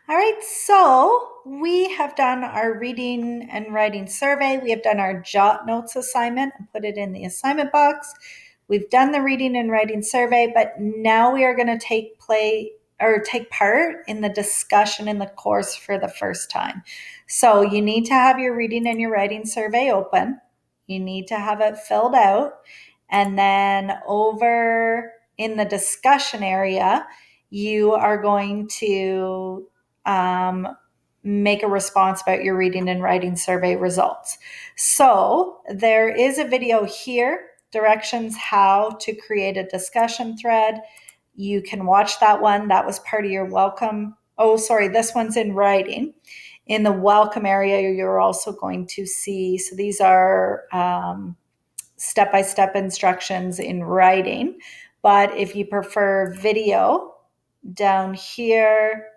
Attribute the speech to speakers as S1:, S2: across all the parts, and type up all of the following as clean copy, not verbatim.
S1: All right, so we have done our reading and writing survey. We have done our jot notes assignment and put it in the assignment box. We've done the reading and writing survey, but now we are going to take part in the discussion in the course for the first time. So you need to have your reading and your writing survey open. You need to have it filled out. And then over in the discussion area, you are going to make a response about your reading and writing survey results. So there is a video here, directions how to create a discussion thread. You can watch that one. That was part of your welcome. Oh, sorry, this one's in writing. In the welcome area, you're also going to see, so these are step-by-step instructions in writing. But if you prefer video, down here,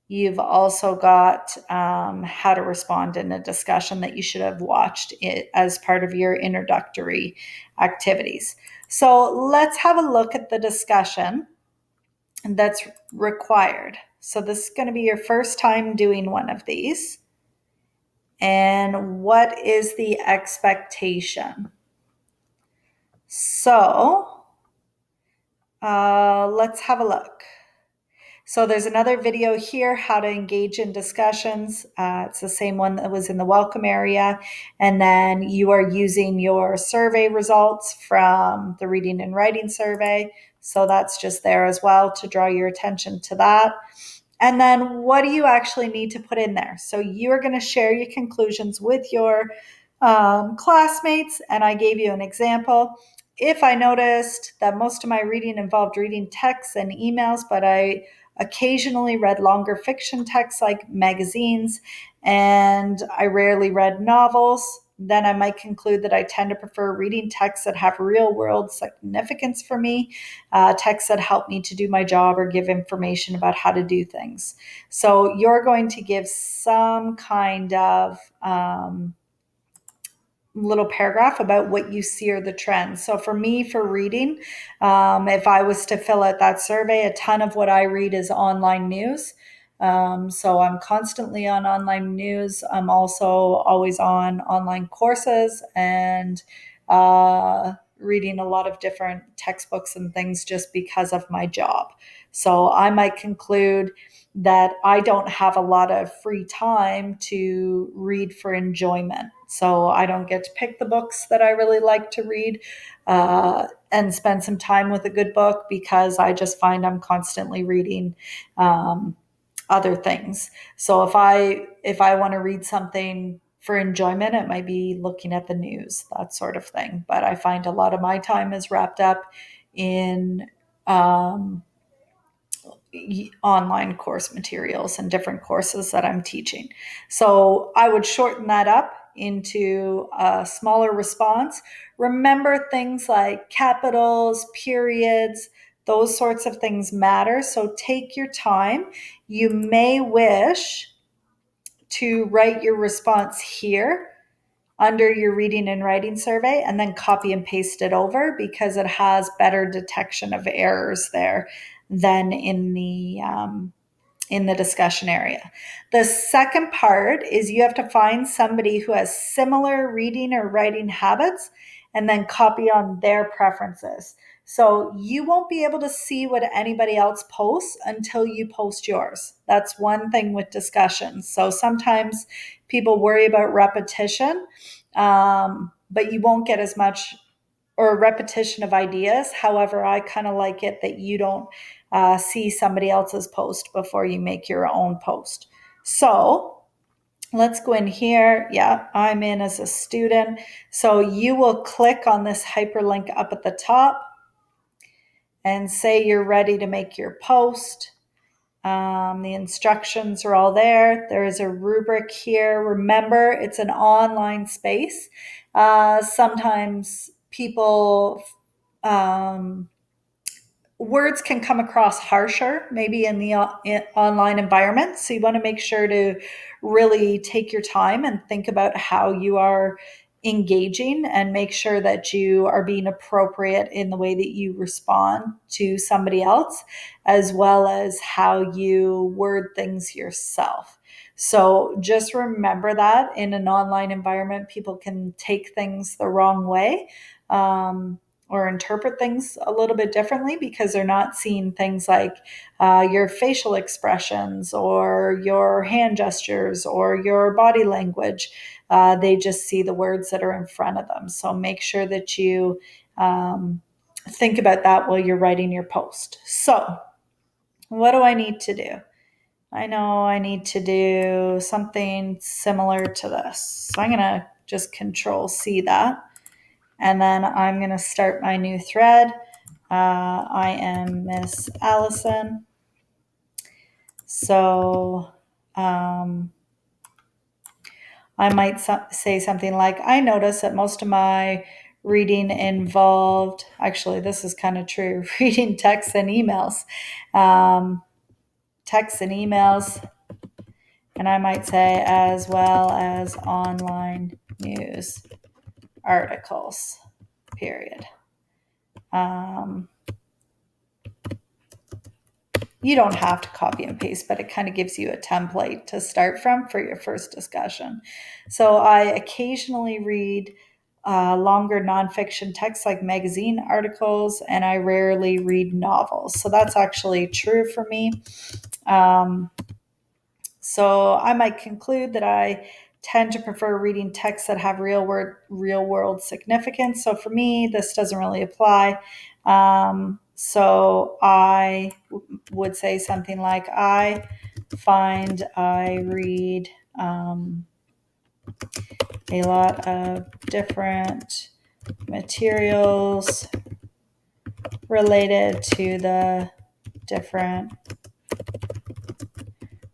S1: you've also got how to respond in a discussion that you should have watched it as part of your introductory activities. So let's have a look at the discussion that's required. So this is going to be your first time doing one of these. And what is the expectation? So let's have a look. So there's another video here, how to engage in discussions. It's the same one that was in the welcome area. And then you are using your survey results from the reading and writing survey. So that's just there as well to draw your attention to that. And then what do you actually need to put in there? So you are going to share your conclusions with your classmates. And I gave you an example. If I noticed that most of my reading involved reading texts and emails, but I occasionally read longer fiction texts like magazines, and I rarely read novels, then I might conclude that I tend to prefer reading texts that have real world significance for me, texts that help me to do my job or give information about how to do things. So you're going to give some kind of little paragraph about what you see are the trends. So for me, for reading, if I was to fill out that survey, a ton of what I read is online news. So I'm constantly on online news. I'm also always on online courses and reading a lot of different textbooks and things just because of my job. So I might conclude that I don't have a lot of free time to read for enjoyment. So I don't get to pick the books that I really like to read and spend some time with a good book because I just find I'm constantly reading other things. So if I want to read something for enjoyment, it might be looking at the news, that sort of thing. But I find a lot of my time is wrapped up in online course materials and different courses that I'm teaching. So I would shorten that up into a smaller response. Remember things like capitals, periods, those sorts of things matter. So take your time. You may wish to write your response here under your reading and writing survey and then copy and paste it over because it has better detection of errors there than in the discussion area. The second part is you have to find somebody who has similar reading or writing habits and then copy on their preferences. So you won't be able to see what anybody else posts until you post yours. That's one thing with discussions. So sometimes people worry about repetition, but you won't get as much or a repetition of ideas. However, I kind of like it that you don't see somebody else's post before you make your own post. So let's go in here. Yeah, I'm in as a student. So you will click on this hyperlink up at the top and say you're ready to make your post. The instructions are all there. There is a rubric here. Remember, it's an online space. Sometimes people words can come across harsher maybe in the online environment. So you want to make sure to really take your time and think about how you are engaging, and make sure that you are being appropriate in the way that you respond to somebody else, as well as how you word things yourself. So just remember that in an online environment, people can take things the wrong way. Or interpret things a little bit differently because they're not seeing things like your facial expressions or your hand gestures or your body language. They just see the words that are in front of them. So make sure that you think about that while you're writing your post. So, what do I need to do? I know I need to do something similar to this. So I'm going to just Control C that. And then I'm going to start my new thread. I am Miss Allison. So I might say something like, I notice that most of my reading involved, actually, this is kind of true, reading texts and emails. Texts and emails. And I might say, as well as online news articles, period. You don't have to copy and paste, but it kind of gives you a template to start from for your first discussion. So I occasionally read longer nonfiction texts like magazine articles, and I rarely read novels. So that's actually true for me. So I might conclude that I tend to prefer reading texts that have real world significance. So for me, this doesn't really apply. So I would say something like, I read a lot of different materials related to the different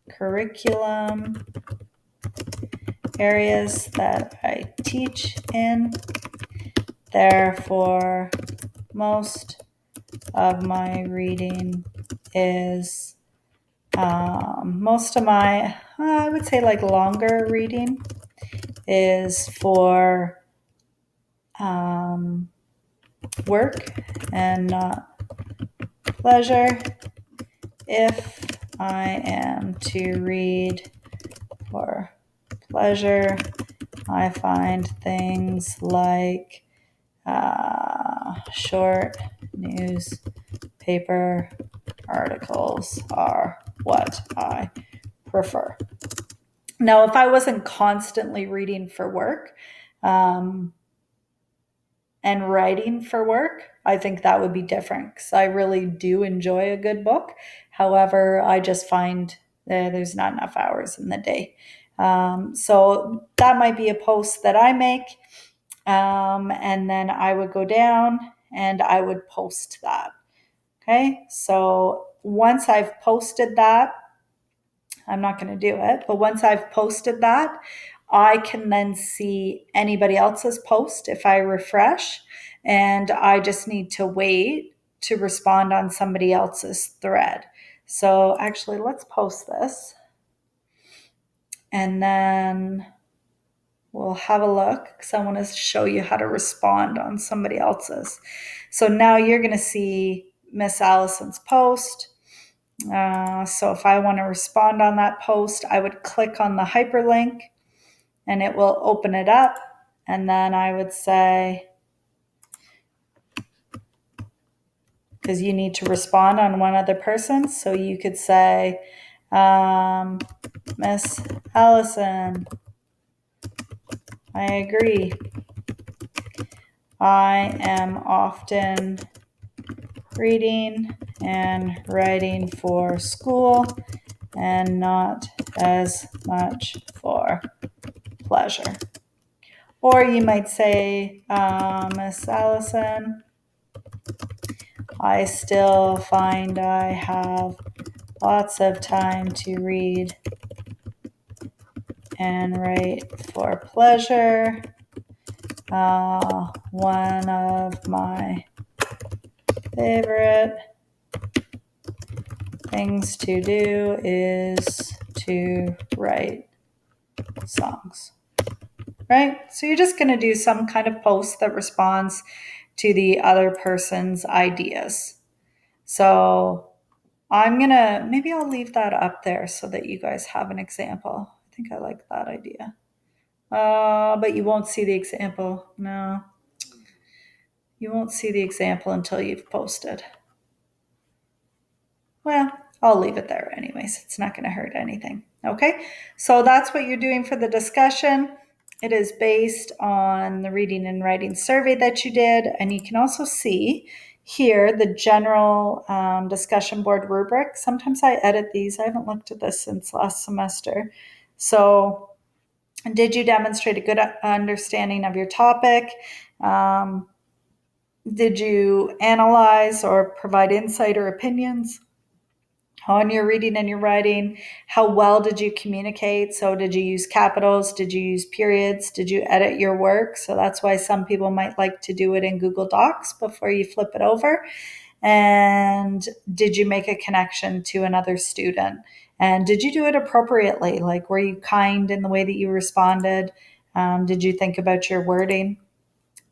S1: curriculum areas that I teach in. Therefore, most of my reading is most of my, I would say, like longer reading is for work and not pleasure. If I am to read for pleasure, I find things like short newspaper articles are what I prefer. Now, if I wasn't constantly reading for work and writing for work, I think that would be different because I really do enjoy a good book. However, I just find that there's not enough hours in the day. So that might be a post that I make. And then I would go down and I would post that. Okay, so once I've posted that, I'm not going to do it, but once I've posted that, I can then see anybody else's post if I refresh, and I just need to wait to respond on somebody else's thread. So actually, let's post this, and then we'll have a look because I want to show you how to respond on somebody else's. So now you're going to see Miss Allison's post. So if I want to respond on that post, I would click on the hyperlink and it will open it up. And then I would say, because you need to respond on one other person. So you could say, Miss Allison, I agree. I am often reading and writing for school and not as much for pleasure. Or you might say, Miss Allison, I still find I have lots of time to read and write for pleasure. One of my favorite things to do is to write songs. right? So you're just going to do some kind of post that responds to the other person's ideas. So maybe I'll leave that up there so that you guys have an example. I think I like that idea. But you won't see the example. No, you won't see the example until you've posted. Well, I'll leave it there anyways. It's not going to hurt anything. Okay, so that's what you're doing for the discussion. It is based on the reading and writing survey that you did, and you can also see here the general discussion board rubric. Sometimes I edit these. I haven't looked at this since last semester. So, did you demonstrate a good understanding of your topic? Um, did you analyze or provide insight or opinions on your reading and your writing? How well did you communicate? So, did you use capitals? Did you use periods? Did you edit your work? So, that's why some people might like to do it in Google Docs before you flip it over. And did you make a connection to another student? And did you do it appropriately? Like, were you kind in the way that you responded? Did you think about your wording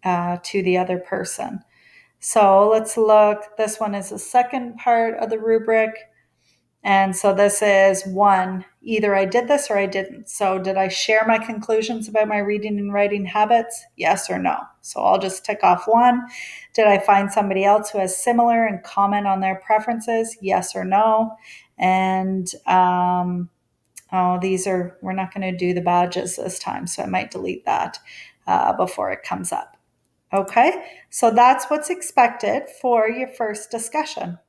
S1: to the other person? So, let's look. This one is the second part of the rubric. And so this is one, either I did this or I didn't. So did I share my conclusions about my reading and writing habits? Yes or no. So I'll just tick off one. Did I find somebody else who has similar and comment on their preferences? Yes or no. And we're not going to do the badges this time. So I might delete that before it comes up. Okay, so that's what's expected for your first discussion.